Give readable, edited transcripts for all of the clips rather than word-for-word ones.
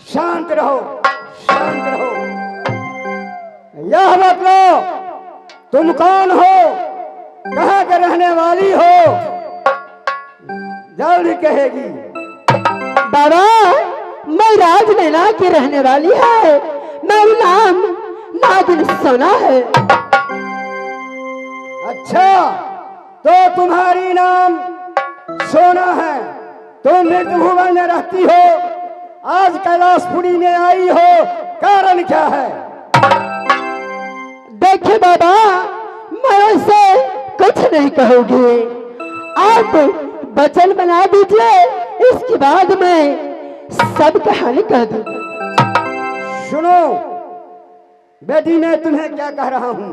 शांत रहो, शांत रहो। यह बतलाओ तुम कौन हो, कहाँ के रहने वाली हो? जल्दी कहेगी। बाबा, मैं राजनैना की रहने वाली है। मेरा नाम नागिन सोना है। अच्छा, तो तुम्हारी नाम सोना है। तुम मृत्यु भुवन में रहती हो, आज कैलाशपुरी में आई हो, कारण क्या है? देखिए बाबा, मैं ऐसे कुछ नहीं कहूंगी। आप वचन बना दीजिए, इसके बाद मैं सब कहानी कह दूंगी। सुनो बेटी, मैं तुम्हें क्या कह रहा हूं।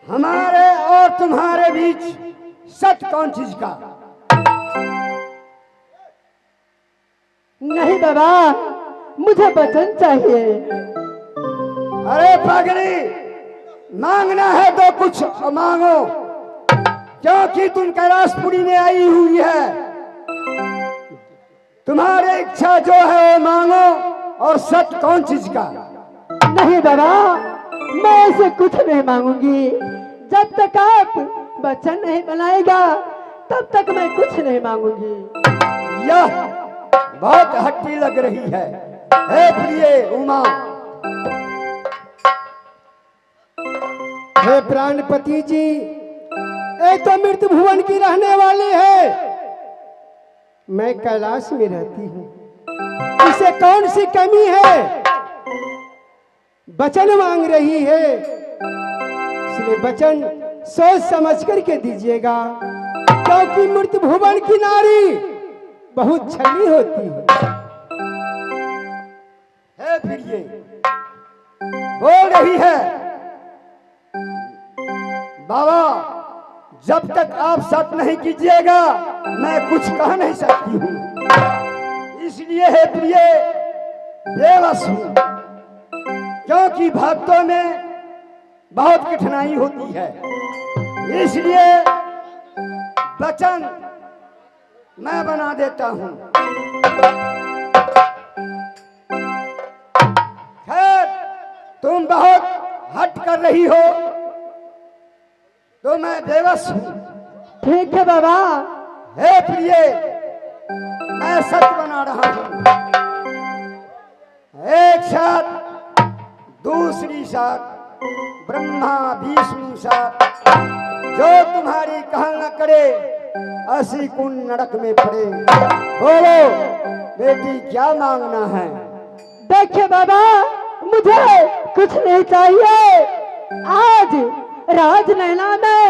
हमारे और तुम्हारे बीच सच कौन चीज का? नहीं बाबा, मुझे वचन चाहिए। अरे पागली, मांगना है तो कुछ मांगो, क्योंकि तुम कैलाशपुरी में आई हुई है। तुम्हारी इच्छा जो है वो मांगो, और सच कौन चीज का? नहीं बाबा, मैं ऐसे कुछ नहीं मांगूंगी। जब तक आप वचन नहीं बनाएगा तब तक मैं कुछ नहीं मांगूंगी। यह बहुत हट्टी लग रही है। हे प्रिय उमा। हे प्राणपति जी, एक तो मृत्यु भुवन की रहने वाली है, मैं कैलाश में रहती हूँ। इसे कौन सी कमी है? वचन मांग रही है, इसलिए वचन सोच समझ करके दीजिएगा, क्योंकि मृत्यु भुवन की नारी बहुत छली होती है। हे प्रिय, बोल रही है। बाबा, जब तक आप सत नहीं कीजिएगा मैं कुछ कह नहीं सकती हूँ। इसलिए हे प्रिय, बेबस हूँ, क्योंकि भक्तों में बहुत कठिनाई होती है। इसलिए वचन मैं बना देता हूँ। खैर, तुम बहुत हट कर रही हो तो मैं बेबस हूँ। ठीक है बाबा। हे प्रिय, मैं सत्य बना रहा हूँ। एक साथ, दूसरी साथ, ब्रह्मा विष्णु साथ, जो तुम्हारी कहल न करे ऐसी कुंड नरक में पड़े। बोलो बेटी, क्या मांगना है? देखिए बाबा, मुझे कुछ नहीं चाहिए। आज राजनैना में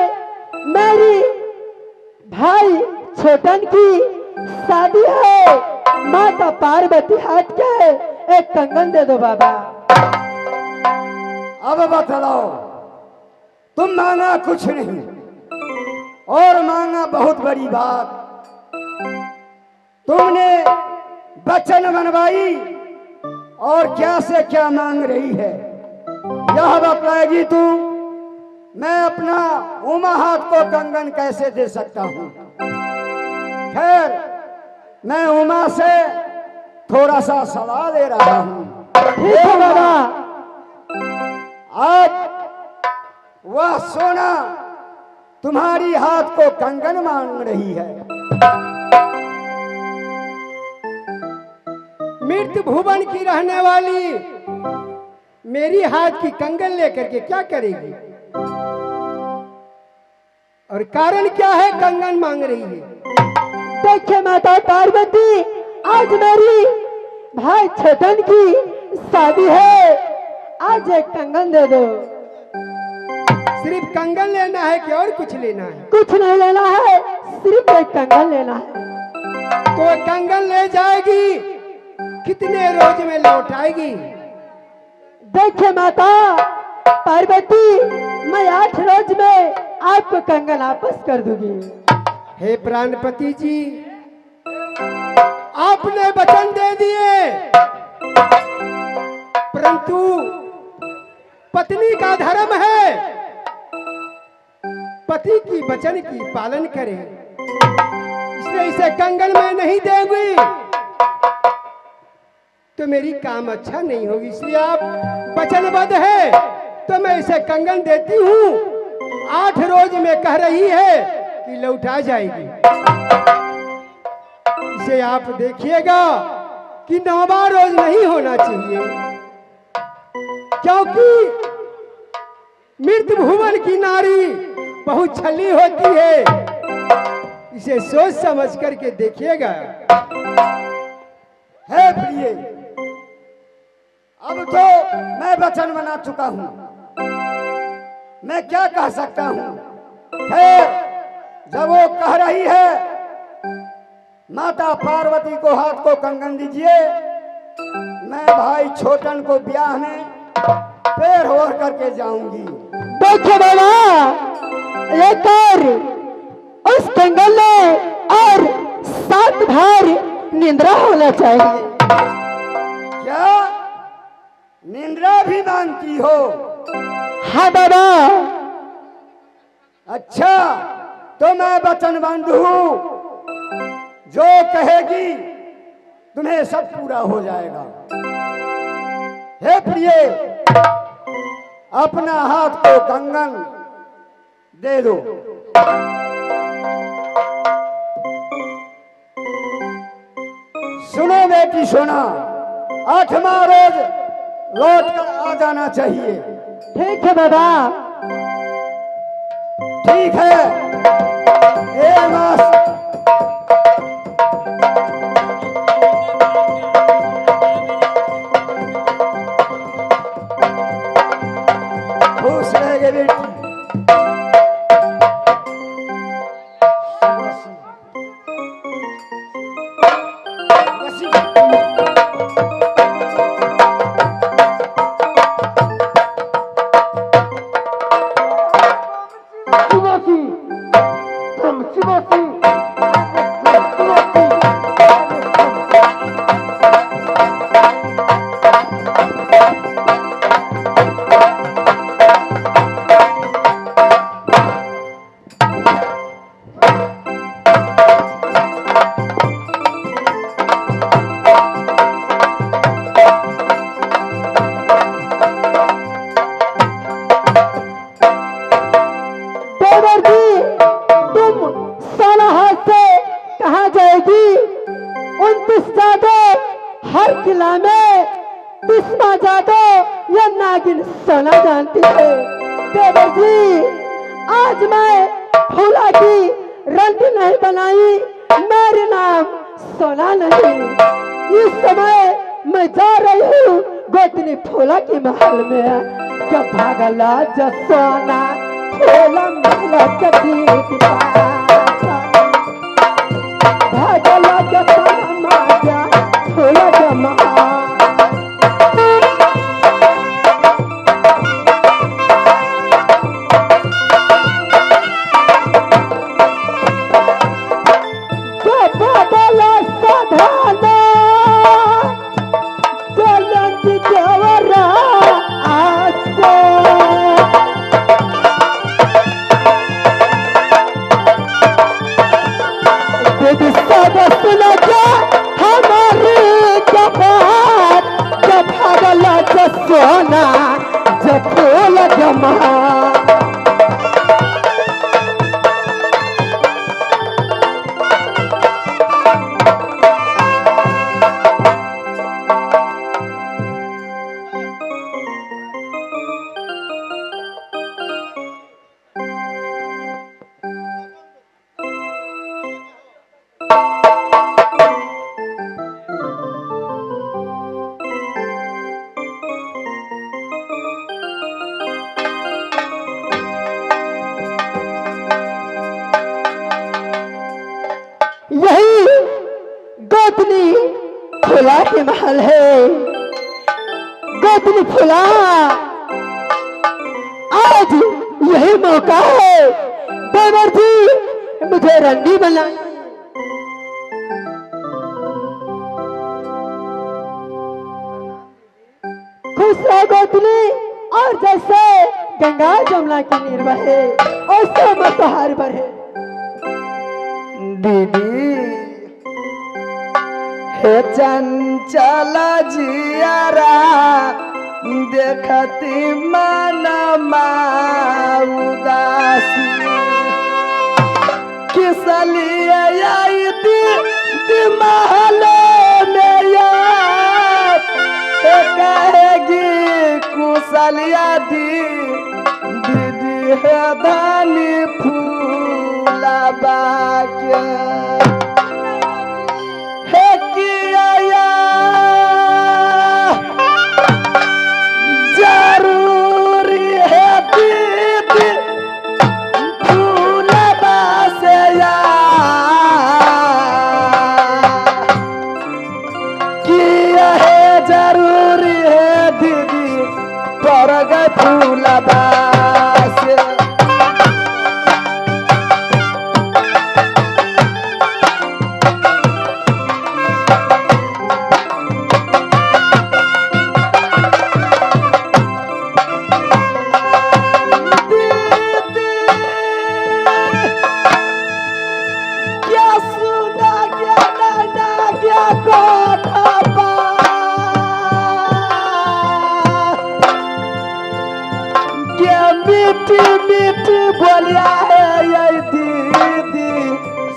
मेरी भाई छोटन की शादी है। माता पार्वती हाथ के एक कंगन दे दो बाबा। अब बताओ, तुम मांगा कुछ नहीं और मांगा बहुत बड़ी बात। तुमने वचन बनवाई और क्या से क्या मांग रही है यह बतलाएगी तू। मैं अपना उमा हाथ को कंगन कैसे दे सकता हूँ? खैर, मैं उमा से थोड़ा सा सलाह ले रहा हूँ। ठीक है बाबा। आज वह सोना तुम्हारी हाथ को कंगन मांग रही है। मृत्यु भुवन की रहने वाली मेरी हाथ की कंगन लेकर के क्या करेगी? और कारण क्या है कंगन मांग रही है? देखिए माता पार्वती, आज मेरी भाई छोटन की शादी है। आज एक कंगन दे दो। सिर्फ कंगन लेना है कि और कुछ लेना है? कुछ नहीं लेना है, सिर्फ एक कंगन लेना है। तो कंगन ले जाएगी, कितने रोज में लौट आएगी? देखिए माता पार्वती, मैं 8 रोज में आपको कंगन वापस कर दूंगी। हे प्राणपति जी, आपने वचन दे दिए, परंतु पत्नी का धर्म है पति की वचन की पालन करे, इसलिए इसे कंगन में नहीं देगी। तो मेरी काम अच्छा नहीं होगी, इसलिए आप वचनबद्ध है तो मैं इसे कंगन देती हूँ। 8 रोज में कह रही है कि लौटा जाएगी। इसे आप देखिएगा कि 9वां रोज नहीं होना चाहिए, क्योंकि मृत भुवन की नारी बहुत छली होती है। इसे सोच समझ करके देखिएगा। है प्रिय, अब तो मैं वचन बना चुका हूं, मैं क्या कह सकता हूं। खैर, जब वो कह रही है माता पार्वती को हाथ को कंगन दीजिए, मैं भाई छोटन को ब्याह में पैर होर करके जाऊंगी। देखो बाबा, लेकर उस कंगन में और 7 बार निंद्रा होना चाहिए। क्या निंद्रा भी मांगती हो? हाँ बाबा। अच्छा, तो मैं वचनबद्ध हूं, जो कहेगी तुम्हें सब पूरा हो जाएगा। हे प्रिय, अपना हाथ को कंगन दे दो। सुनो बेटी, सुना, 8वां रोज लौट कर आ जाना चाहिए। ठीक है बाबा। ठीक है। ए मास खुश रहेगे बेटी। सोना जानती है देवर जी, आज मैं फूला की रंडी नहीं बनाई, मेरे नाम सोना नहीं। इस समय मैं जा रही हूँ गोतनी फूला की महल में। क्या भागला जो सोना फूला महल कभी भागला जो सोना माया फूला जमा। सोना जब फूल जमा। यही गोतनी फुला के महल है। गोतनी फुला, आज यही मौका है देवर जी मुझे रंडी बना। खुश रहो गोतनी, और जैसे गंगा जमुना की नीर बहे वैसे मतहार बढ़े। दीदी, हे चंचल जियारा देखती मन उदासी किस लिए आई दी महले में यार कहेगी कुशलिया दीदी है धानी फूला बाक्या है किया जरूरी है दीदी फूला बासे किया है जरूरी है दीदी पर गए फूला बासे बोलिया है ये दीदी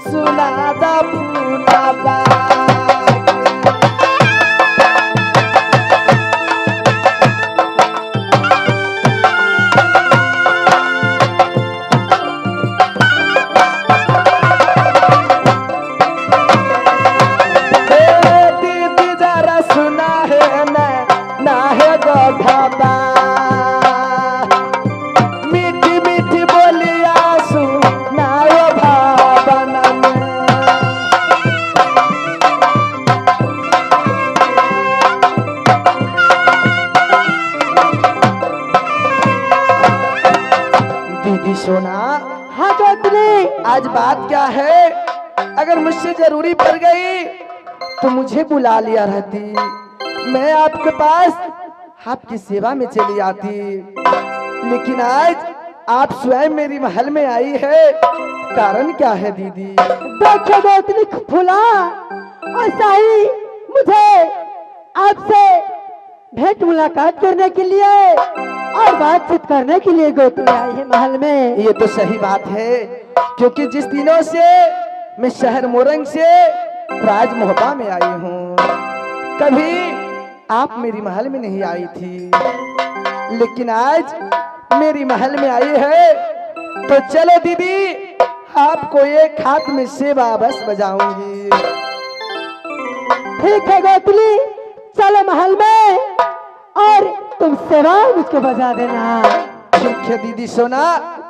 सुना दा फूला दीदी जरा सुना है ना है गोधा सोना। हाँ गोतनी। आज बात क्या है? अगर मुझसे जरूरी पड़ गई तो मुझे बुला लिया रहती, मैं आपके पास आपकी सेवा में चली आती, लेकिन आज आप स्वयं मेरी महल में आई है, कारण क्या है दीदी? देखो गोतनी फूला, ऐसा ही मुझे आपसे भेंट मुलाकात करने के लिए और बातचीत करने के लिए गोतनी आई है महल में। ये तो सही बात है, क्योंकि जिस दिनों से मैं शहर मोरंग से राजमोहबा में आई हूँ, कभी आप मेरी महल में नहीं आई थी, लेकिन आज मेरी महल में आई है, तो चलो दीदी आपको एक हाथ में सेवा बस बजाऊंगी। ठीक है गोतनी, चलो महल में और तुम सेवा मुझको बजा देना। ठीक है दीदी सोना।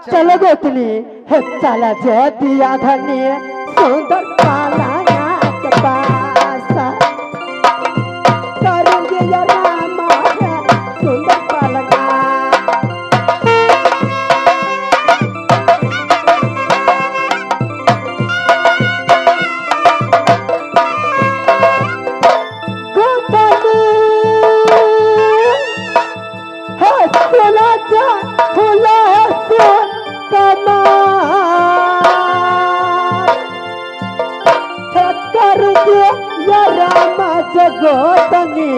चलो गोतनी, चला जे दिया धनी सुंदर काला करेंगे या रामा सुंदर पालना। जगोतनी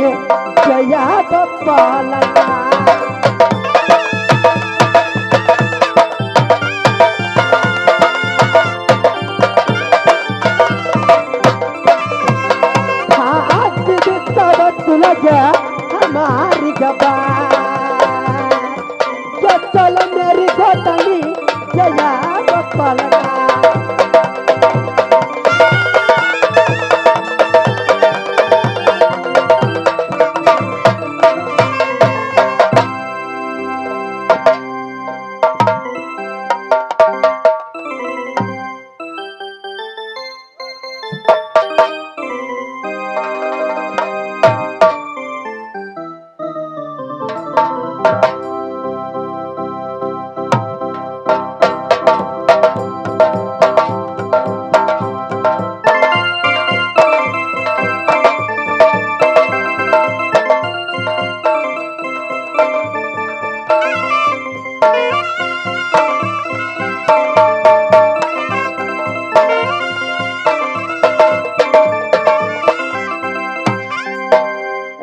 जया बप्पालना। हाँ आज सब सुन गया हमारी गबार, चलो मेरी गोतनी जया बप्पालना।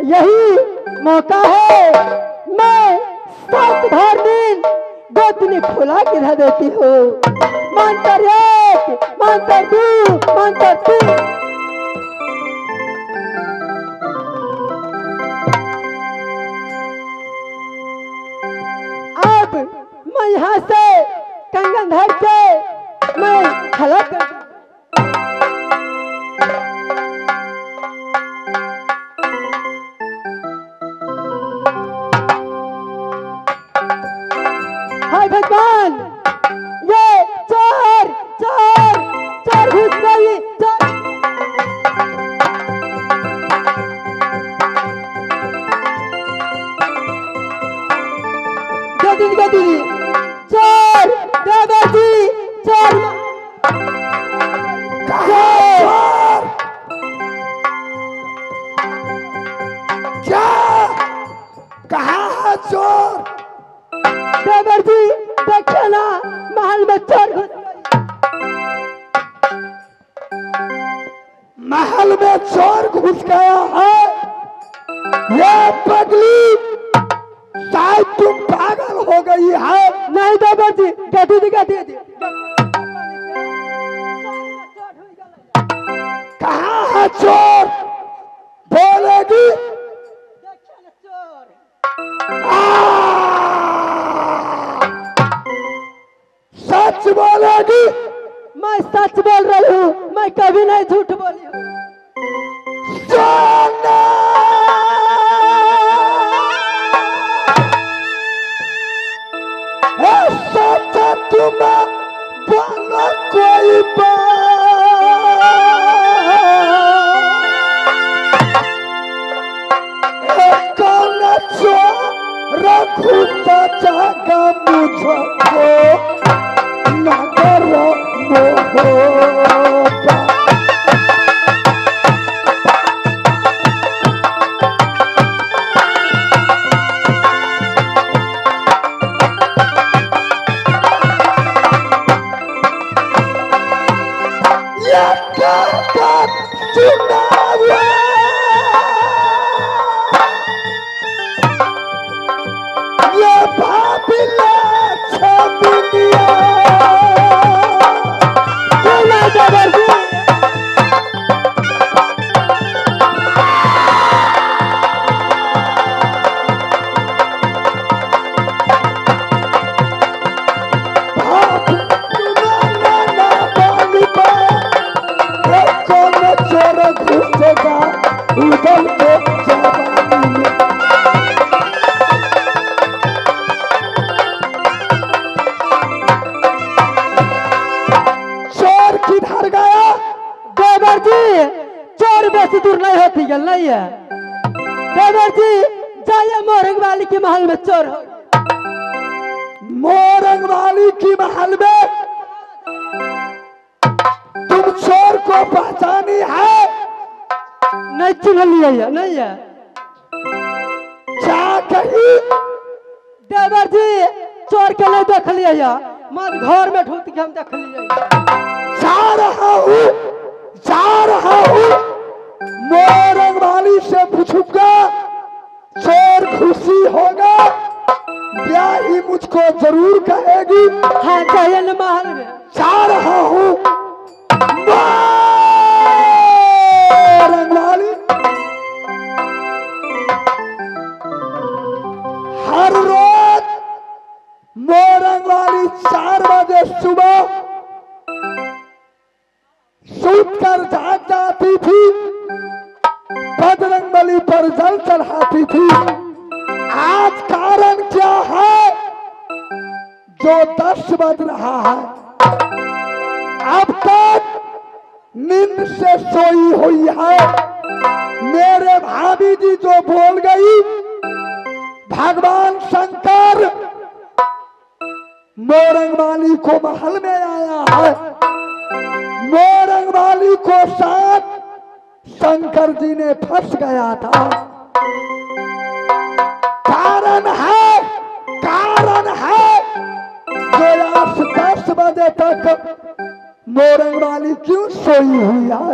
यही मौका है, मैं 7 भर दिन गोतनी फुला के रह देती हूँ। मंत्र 1, मंत्र 2, मंत्र 3। अब मैं यहाँ से कंगन धर के मैं खड़ा कर हाय भगवान, ये चोर चोर चोर घुस गई, चोर। दीदी चोर, दादाजी चोर, चोर क्या? कहाँ है चोर? देवर जी देखिए ना, महल में चोर घुस गई। महल में चोर घुस गया है? ये पगली, शायद तुम पागल हो गई है। नहीं देवर जी, गति दी कहाँ है चोर? बोलेगी? सच बोलेगी? मैं सच बोल रही हूँ, मैं कभी नहीं झूठ बोली हूँ। सोना! सच तुम बोलो कोई कौन चोर रखूता जागा मुझको नगर मोहब्बत। बेसी दूर नहीं होती गल नहीं है। देवर जी जाइए मोरंग वाली के महल में चोर हो। मोरंग वाली की महल में तुम चोर को पहचानी है? नहीं चिन्ह लिया नहीं है। क्या कही? देवर जी चोर के नहीं देख लिया, मत घर में ढूंढ के हम देख लिया। जा रहा हूँ मोरंग वाली से पूछूंगा, चोर खुशी होगा, ब्याह ही मुझको जरूर कहेगी। हाँ चाहिए न महल में। जा रहा हूँ मोरंग वाली। हर रोज मोरंग वाली 4 बजे सुबह सूत कर जाग जाती थी, बजरंगबली पर जल चढ़ाती थी। आज कारण क्या है जो 10 बज रहा है? अब तक नींद से सोई हुई है। मेरे भाभी जी जो बोल गई, भगवान शंकर मोरंगवाली को महल में आया है। मोरंगवाली को साथ शंकर जी ने फंस गया था। कारण है जो आज 10 बजे तक मोरंगवाली क्यों सोई हुई है?